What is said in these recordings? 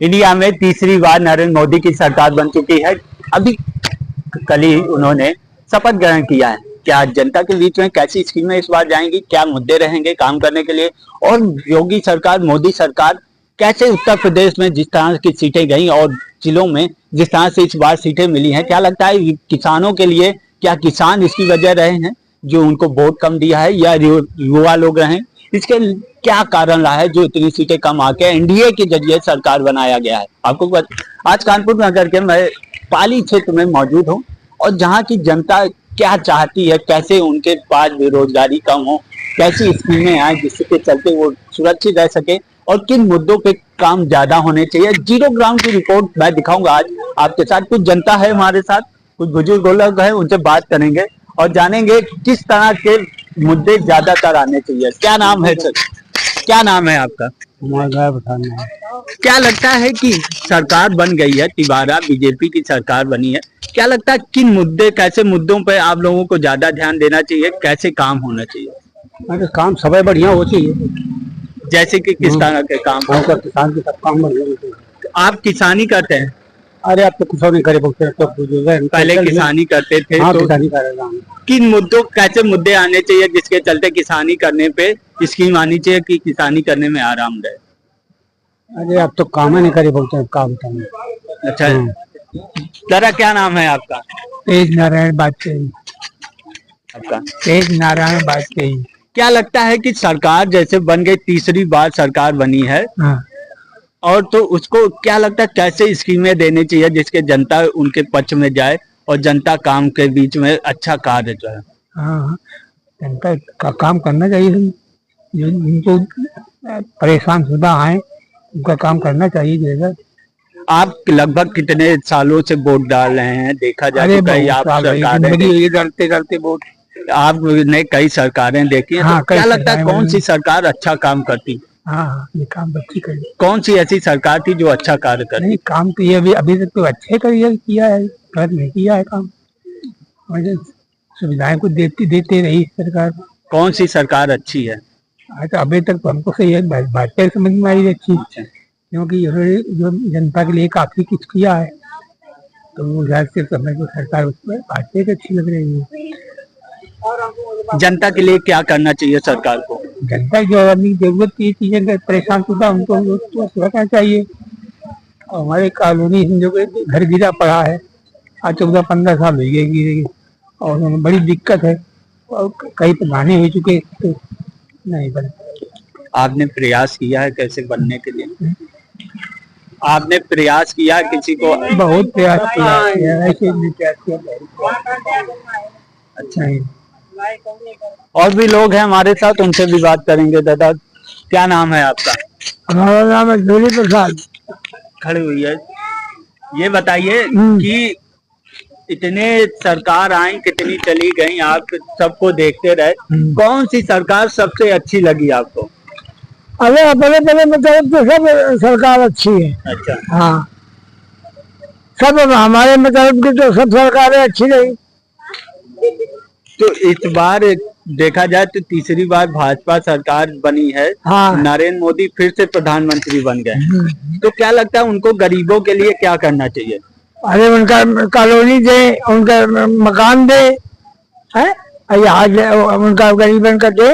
India में तीसरी बार नरेंद्र मोदी की सरकार बन चुकी है। अभी कल ही उन्होंने शपथ ग्रहण किया है। क्या जनता के बीच में कैसी स्कीमें इस बार जाएंगी, क्या मुद्दे रहेंगे काम करने के लिए, और योगी सरकार, मोदी सरकार कैसे उत्तर प्रदेश में जिस तरह की सीटें गई और जिलों में जिस तरह से इस बार सीटें मिली हैं, क्या लगता है किसानों के लिए, क्या किसान इसकी वजह रहे हैं जो उनको वोट कम दिया है, या युवा लोग रहे हैं? इसके क्या कारण रहा है जो इतनी सीटें कम आके एनडीए के जरिए सरकार बनाया गया है? आपको आज कानपुर नगर के मैं पाली क्षेत्र में मौजूद हूँ, और जहाँ की जनता क्या चाहती है, कैसे उनके पास बेरोजगारी कम हो, कैसी स्कीमें आए जिसके चलते वो सुरक्षित रह सके, और किन मुद्दों पे काम ज्यादा होने चाहिए। जीरो ग्राउंड की रिपोर्ट मैं दिखाऊंगा आज आपके साथ। कुछ जनता है हमारे साथ, कुछ बुजुर्ग लोग हैं, उनसे बात करेंगे और जानेंगे किस तरह के मुद्दे ज्यादातर आने चाहिए। क्या नाम है सर? क्या नाम है आपका? क्या लगता है कि सरकार बन गई है, तिबारा बीजेपी की सरकार बनी है, क्या लगता है किन मुद्दे, कैसे मुद्दों पे आप लोगों को ज्यादा ध्यान देना चाहिए, कैसे काम होना चाहिए? अरे काम सब बढ़िया हो चाहिए। जैसे कि किस तरह के काम? किसान के सब काम बढ़िया। आप किसानी करते हैं? अरे आप तो कुछ नहीं करे, पहले किसानी करते थे। हाँ, तो किसानी कर रहा हूँ। किन मुद्दों, कैसे मुद्दे आने चाहिए जिसके चलते किसानी करने पे स्कीम आनी चाहिए कि किसानी करने में आराम रहे? अरे आप तो काम ही नहीं करे, बोलते काम बताऊँ। अच्छा, जरा क्या नाम है आपका? तेज नारायण बाजपेयी। आपका? तेज नारायण बाजपेयी। क्या लगता है कि सरकार जैसे बन गई, तीसरी बार सरकार बनी है, हाँ। और तो उसको क्या लगता है कैसे स्कीमें देनी चाहिए जिसके जनता उनके पक्ष में जाए और जनता काम के बीच में अच्छा कार्य जो है? हाँ, जनता का काम करना चाहिए। जिनको परेशान शुदा हैं उनका काम करना चाहिए। जैसा आप लगभग कितने सालों से वोट डाल रहे हैं? देखा जाए तो कई आप सरकारें डरते वोट, आपने कई सरकारें देखी हैं। हाँ, तो क्या लगता है कौन सी सरकार अच्छा काम करती? हाँ, ये काम अच्छी करी। कौन सी ऐसी सरकार थी जो अच्छा कार्य करती? नहीं, काम तो ये अभी तक तो अच्छे किया है, गलत नहीं किया है काम। सुविधाएं को देते रही सरकार। कौन सी सरकार अच्छी है? तो अभी तक तो हमको सही है, भाजपा समझ में आई अच्छी, क्योंकि जो जनता के लिए काफी कुछ किया है, तो वो से समय को सरकार उसमें भाजपा की अच्छी लग रही है। जनता के लिए क्या करना चाहिए सरकार को? जनता जो अपनी जरूरत की चीजें परेशान शुदा उनको रखना चाहिए। और हमारे कॉलोनी जो घर गिरा पड़ा है, आज 14-15 साल हो गए गिरे, और बड़ी दिक्कत है, और कई पुराने हो चुके तो नहीं बन। आपने प्रयास किया है कैसे बनने के लिए? आपने प्रयास किया किसी को? बहुत प्रयास किया है, ऐसे नहीं प्रयास किया। अच्छा है। और भी लोग हैं हमारे साथ, उनसे भी बात करेंगे। दादा, क्या नाम है आपका? हमारा नाम है जोली प्रसाद। खड़ी हुई है। ये बताइए कि इतने सरकार आई, कितनी चली गई, आप सबको देखते रहे, कौन सी सरकार सबसे अच्छी लगी आपको? अरे अपने मतलब तो सब सरकार अच्छी है। अच्छा। हाँ, सब हमारे मतलब की तो सब सरकारें अच्छी रही। तो इस बार देखा जाए तो तीसरी बार भाजपा सरकार बनी है। हाँ। नरेंद्र मोदी फिर से प्रधानमंत्री बन गए। तो क्या लगता है उनको गरीबों के लिए क्या करना चाहिए? अरे उनका कॉलोनी दे, उनका मकान दे, है उनका गरीबन का दे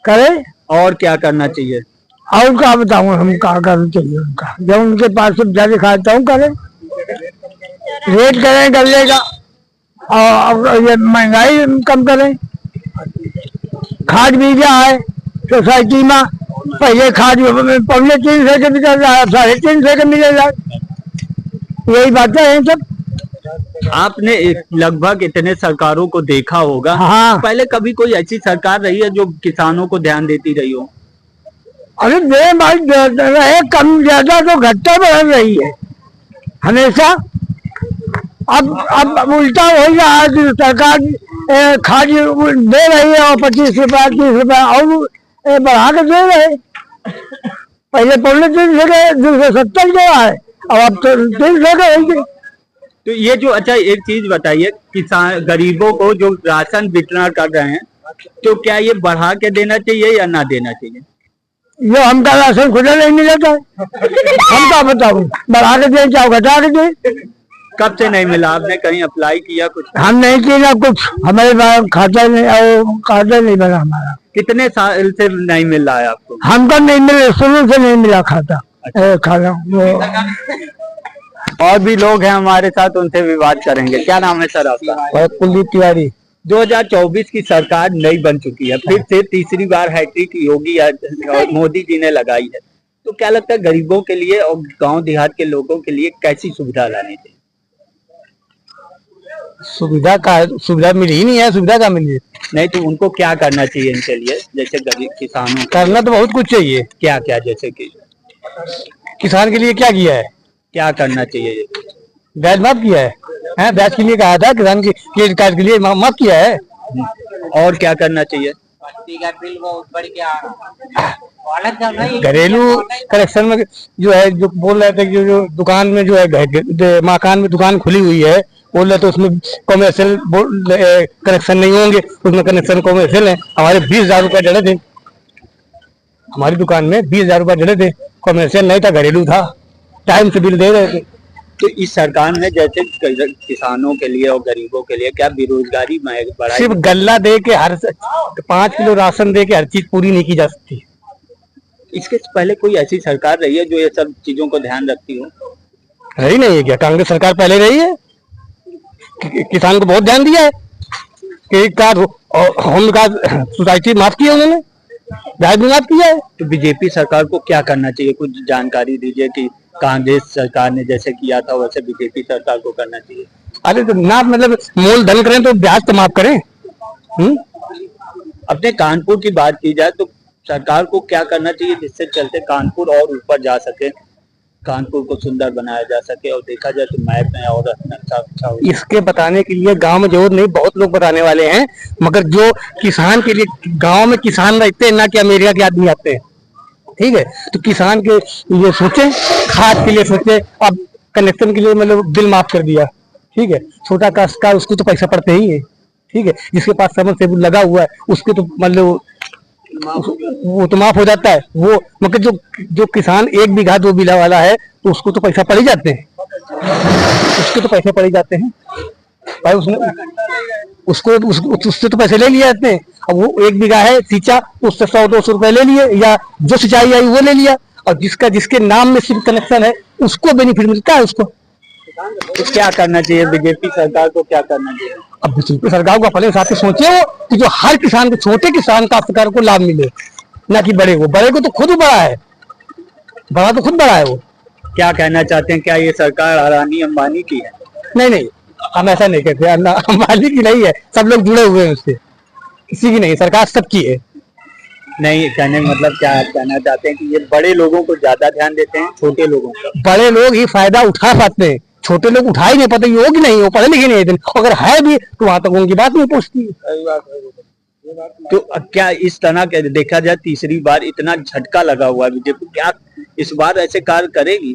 करे। और क्या करना चाहिए? और क्या बताऊँ हम, क्या करना चाहिए उनका, जब उनके पास सुविधा दिखाता हूँ करें, रेट करें गले का, और ये महंगाई कम करें। खाद बीजा है सोसाइटी में, पहले खाद पहले 300 के मिल रहा है, 350 के मिलेगा। यही बातें हैं सब। आपने लगभग इतने सरकारों को देखा होगा। हाँ। पहले कभी कोई ऐसी सरकार रही है जो किसानों को ध्यान देती रही हो? अरे दे भाई, रहे कम ज्यादा तो घटता बढ़ रही है हमेशा। अब उल्टा हो रहा है कि सरकार खाद दे रही है और 25 रुपया 30 रुपया और बढ़ा के दे रहे। पहले 270 दे रहा है, अब तो 300 के होंगे। तो ये जो, अच्छा एक चीज बताइए, किसान गरीबों को जो राशन वितरण कर रहे हैं, तो क्या ये बढ़ा के देना चाहिए या ना देना चाहिए? ये हमका राशन खुदा नहीं मिलता है। हम क्या बताऊं, बढ़ा के दे चाहे घटा के दे। कब से नहीं मिला? आपने कहीं अप्लाई किया कुछ? हम नहीं किया कुछ, हमारे पास खाता नहीं और खाता नहीं बना हमारा। कितने साल से नहीं मिल रहा है आपको? हमको नहीं मिले, शुरू से नहीं मिला खाता। खाना वो और भी लोग हैं हमारे साथ, उनसे भी बात करेंगे। क्या नाम है सर आपका? कुलदीप तिवारी। 2024 की सरकार नई बन चुकी है, फिर से तीसरी बार हैट्रिक योगी और मोदी जी ने लगाई है। तो क्या लगता है गरीबों के लिए और गांव देहात के लोगों के लिए कैसी सुविधा लानी चाहिए? सुविधा मिली ही नहीं है, सुविधा क्या मिली? नहीं तो उनको क्या करना चाहिए इनके लिए? जैसे गरीब किसानों करना तो बहुत कुछ चाहिए। क्या क्या, जैसे कि किसान के लिए क्या किया है? क्या करना चाहिए? ब्याज माफ किया है, ब्याज के लिए कहा था, किसान की क्रेडिट कार्ड के लिए माफ किया है। और क्या करना चाहिए? घरेलू कलेक्शन में जो है, जो बोल रहे थे कि जो दुकान में जो है मकान में दुकान खुली हुई है, बोल रहे थे उसमें कॉमर्शियल कनेक्शन नहीं होंगे, उसमें कनेक्शन कॉमर्शियल है। हमारे 20,000 रुपए जड़े थे, हमारी दुकान में 20,000 रुपए जड़े थे, कॉमर्शियल नहीं था, घरेलू था, टाइम से बिल दे रहे थे। तो इस सरकार ने जैसे किसानों के लिए और गरीबों के लिए क्या बेरोजगारी बढ़ाई? सिर्फ गल्ला दे के, हर 5 किलो राशन दे के हर चीज पूरी नहीं की जा सकती। इसके पहले कोई ऐसी सरकार रही है जो ये सब चीजों को ध्यान रखती हो? रही नहीं है क्या? कांग्रेस सरकार पहले रही है, किसान को बहुत ध्यान दिया है। क्रेडिट कार्ड और होम कार्ड सोसाइटी माफ किया उन्होंने, ब्याज भी माफ किया है। तो बीजेपी सरकार को क्या करना चाहिए? कुछ जानकारी दीजिए कि कांग्रेस सरकार ने जैसे किया था वैसे बीजेपी सरकार को करना चाहिए। अरे तो ना, मतलब मूलधन करें तो ब्याज तो माफ करें। अपने कानपुर की बात की जाए तो सरकार को क्या करना चाहिए जिससे चलते कानपुर और ऊपर जा सके, कानपुर को सुंदर बनाया जा सके और देखा जाए तो मैप में और अच्छा हो? इसके बताने के लिए गांव में जरूरत नहीं, बहुत लोग बताने वाले हैं, मगर जो किसान के लिए, गांव में किसान रहते हैं ना कि अमेरिका के आदमी आते हैं, ठीक है? तो किसान के लिए सोचे, खाद के लिए सोचे। अब कनेक्शन के लिए मतलब बिल माफ कर दिया, ठीक है? छोटा काश्तकार उसको तो पैसा पड़ते ही है, ठीक है? जिसके पास समरसेबुल लगा हुआ है उसके तो मतलब वो तो माफ हो जाता है वो, मगर जो किसान 1 बीघा 2 बीघा वाला है तो उसको तो पैसा पड़ ही जाते हैं, उसके तो पैसे पड़ ही जाते हैं भाई। उसने उससे तो पैसे ले लिए जाते हैं। अब वो 1 बीघा है सींचा, उससे 100-200 रुपए ले लिए, या जो सिंचाई आई वो ले लिया, और जिसके नाम में सिर्फ कनेक्शन है उसको बेनिफिट मिलता है उसको। तो क्या करना चाहिए बीजेपी सरकार को? क्या करना चाहिए? अब बीजेपी सरकार को अपने हिसाब से सोचे हो कि जो हर किसान को, छोटे किसान काश्तकार को लाभ मिले, ना कि बड़े को तो खुद बड़ा है, बड़ा तो खुद बड़ा है वो। क्या कहना चाहते हैं? क्या ये सरकार अडानी अंबानी की है? नहीं, हम ऐसा नहीं कहते, अंबानी की नहीं है, सब लोग जुड़े हुए हैं उससे, किसी की नहीं, सरकार सबकी है। नहीं, कहने मतलब क्या आप कहना चाहते हैं कि ये बड़े लोगों को ज्यादा ध्यान देते हैं, छोटे लोगों का? बड़े लोग ही फायदा उठा पाते हैं, छोटे लोग उठा ही नहीं पाते, ये कि नहीं, वो पढ़े लिखे नहीं, अगर है भी तो वहां तक उनकी बात नहीं पहुंचती। तो क्या इस तरह के देखा जाए तीसरी बार इतना झटका लगा हुआ है बीजेपी, क्या इस बार ऐसे कार्य करेगी?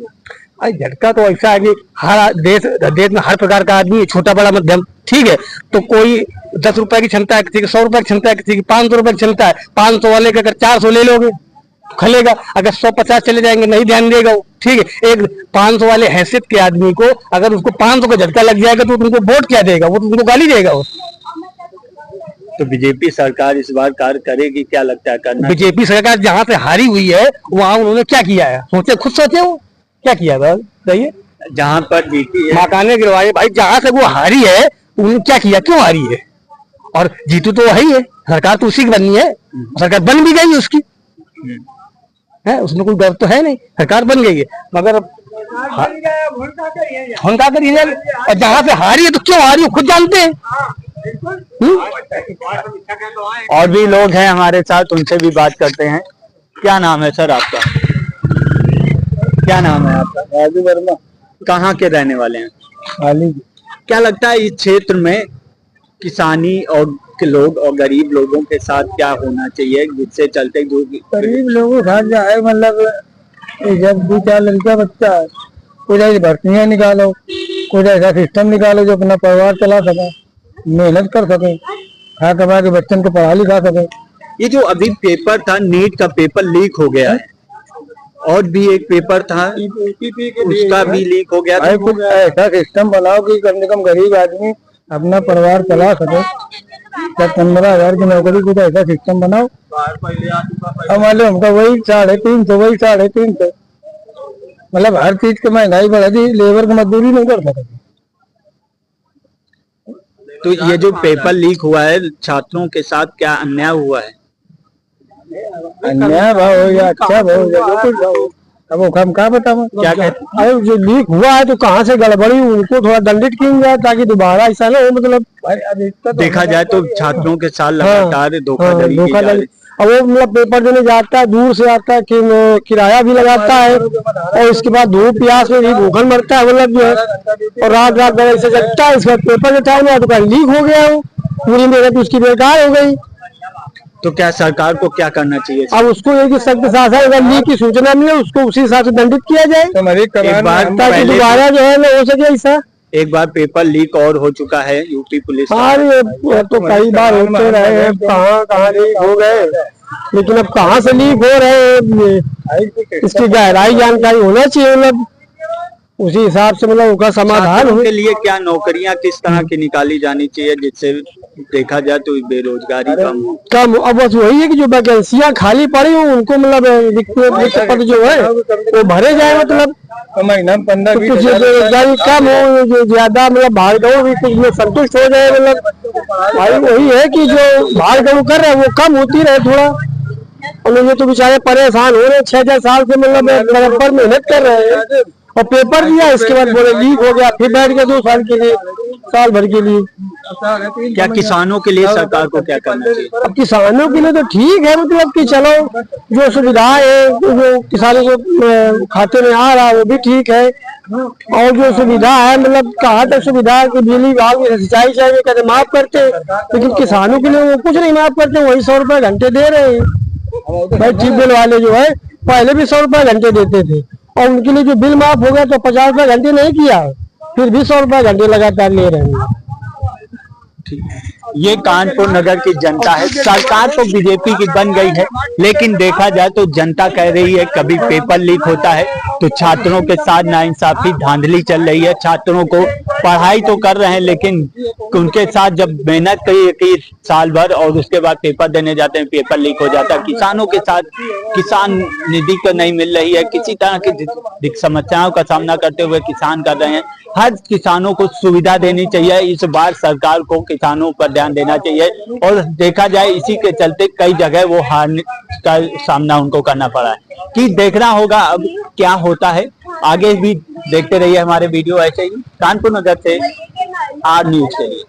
झटका तो ऐसा है कि हर देश में हर प्रकार का आदमी, छोटा बड़ा मध्यम, ठीक है? तो कोई 10 रुपए की क्षमता है, किसी की 100 रुपए की क्षमता है, किसी की 500 रुपए की क्षमता है। 500 वाले का अगर 400 ले लोगे खलेगा, अगर 150 चले जाएंगे नहीं ध्यान देगा वो, ठीक है? एक 500 वाले हैसियत के आदमी को अगर उसको 500 का झटका लग जाएगा तो तुमको वोट क्या देगा? वो तो तुमको गाली देगा वो। तो बीजेपी सरकार इस बार कार्य करेगी? क्या लगता है करना? बीजेपी सरकार जहाँ से हारी हुई है वहाँ उन्होंने क्या किया है? सोचे, खुद सोचे वो क्या किया था? बताइए। जहाँ पर जीती है मकाने गिरवाए भाई, जहाँ से वो हारी है उन्होंने क्या किया, क्यों हारी है? और जीतू तो वही है, सरकार तो उसी की बननी है, सरकार बन भी गई उसकी है, उसमें कोई डर तो है नहीं, सरकार बन गई है, मगर होंका करिए। और जहाँ से हारी है तो क्यों हारी है खुद जानते हैं। और भी लोग हैं हमारे साथ, उनसे भी बात करते हैं। क्या नाम है सर आपका? क्या नाम है आपका? राजू वर्मा। कहाँ के रहने वाले हैं? हाली। क्या लगता है इस क्षेत्र में किसानी और के लोग और गरीब लोगों के साथ क्या होना चाहिए जिससे चलते जो गरीब लोगों के साथ जाए, मतलब जब 2-4 लड़का बच्चा है, कुछ ऐसी भर्तियाँ निकालो, कुछ ऐसा सिस्टम निकालो जो अपना परिवार चला सके, मेहनत कर सके, खा कमा के बच्चन को पढ़ा लिखा सके, ये जो अभी पेपर था, नीट का पेपर लीक हो गया है, और भी एक पेपर था उसका भी लीक हो गया। भाई कुछ ऐसा सिस्टम बनाओ कि कम से कम गरीब आदमी अपना परिवार चला सके। 15,000 की नौकरी, कुछ ऐसा सिस्टम बनाओ। हमारे हमका वही 350, वही 350, मतलब हर चीज की महंगाई बढ़ा दी, लेबर की मजदूरी नहीं कर सकते। तो ये जो पेपर लीक हुआ है, छात्रों के साथ क्या अन्याय हुआ है? अन्याय भाव हो या अच्छा भाव हो या कुछ भाव हो, अब वो हम क्या बताओ। क्या कहते? अरे जो लीक हुआ है तो कहाँ से गड़बड़ी, उनको थोड़ा दंडित किया जाए ताकि दोबारा ऐसा ना हो। मतलब देखा जाए तो छात्रों के साथ लगातार धोखाधड़ी की जा रही है। और वो मतलब पेपर देने जाता है, दूर से आता है, किराया भी लगाता है, और इसके बाद धूप प्यास में भी भूखन मरता है, मतलब जो है, और रात रात भर ऐसे जगता है। इसका पेपर के टाइम में तो लीक हो गया, वो पूरी मेहनत उसकी बेकार हो गई। तो क्या सरकार को क्या करना चाहिए? अब उसको एक सख्त शासन, अगर लीक की सूचना मिले उसको उसी हिसाब से दंडित किया जाए, ताकि दोबारा जो है ना हो सके ऐसा। एक बार पेपर लीक और हो चुका है यूपी पुलिस। हाँ, ये तो कई बार होते रहे हैं, कहाँ लीक हो गए, लेकिन अब कहाँ से लीक हो रहे हैं इसकी गहराई जानकारी होना चाहिए। मतलब उसी हिसाब से मतलब उसका समाधान के लिए क्या नौकरियां किस तरह की निकाली जानी चाहिए जिससे देखा जाए तो बेरोजगारी कम। अब बस वही है कि जो वैकेंसियां खाली पड़ी हो उनको मतलब रिक्त पद जो है वो भरे जाए, मतलब महीना 15 बेरोजगारी कम हो, जो ज्यादा मतलब भाग दौड़ भी कुछ में संतुष्ट हो जाए। मतलब भाई वही है कि जो भाग दौड़ कर रहे हैं वो कम होती रहे थोड़ा। और ये तो बेचारे परेशान हो रहे हैं, 6-6 साल से मतलब बराबर मेहनत कर रहे हैं, और पेपर दिया, इसके बाद बोले लीक हो गया, फिर बैठ गए 2 साल के लिए, साल भर के लिए। क्या किसानों के लिए सरकार को क्या करना चाहिए? अब किसानों के लिए तो ठीक है, मतलब कि चलो जो सुविधा है जो किसानों को खाते में आ रहा है वो भी ठीक है, और जो सुविधा है मतलब कहाँ तक सुविधा है कि बिजली विभाग में सिंचाई चाहिए कहते माफ करते, लेकिन किसानों के लिए वो कुछ नहीं माफ करते, वही 100 रुपए घंटे दे रहे हैं। भाई ट्यूबवेल वाले जो है पहले भी 100 रुपए घंटे देते थे, और उनके लिए जो बिल माफ हो गया तो 50 रुपए घंटे नहीं किया, फिर भी 100 रुपए घंटे लगातार ले रहे हैं। ये कानपुर नगर की जनता है। सरकार तो बीजेपी की बन गई है, लेकिन देखा जाए तो जनता कह रही है कभी पेपर लीक होता है तो छात्रों के साथ नाइंसाफी धांधली चल रही है। छात्रों को पढ़ाई तो कर रहे हैं, लेकिन उनके साथ जब मेहनत की साल भर और उसके बाद पेपर देने जाते हैं पेपर लीक हो जाता है। किसानों के साथ किसान निधि को नहीं मिल रही है, किसी तरह की समस्याओं का सामना करते हुए किसान कर रहे हैं। हर किसानों को सुविधा देनी चाहिए, इस बार सरकार को किसानों पर ध्यान देना चाहिए। और देखा जाए इसी के चलते कई जगह वो हार का सामना उनको करना पड़ा है। कि देखना होगा अब क्या होता है, आगे भी देखते रहिए हमारे वीडियो ऐसे ही। कानपुर नगर से आर न्यूज के लिए।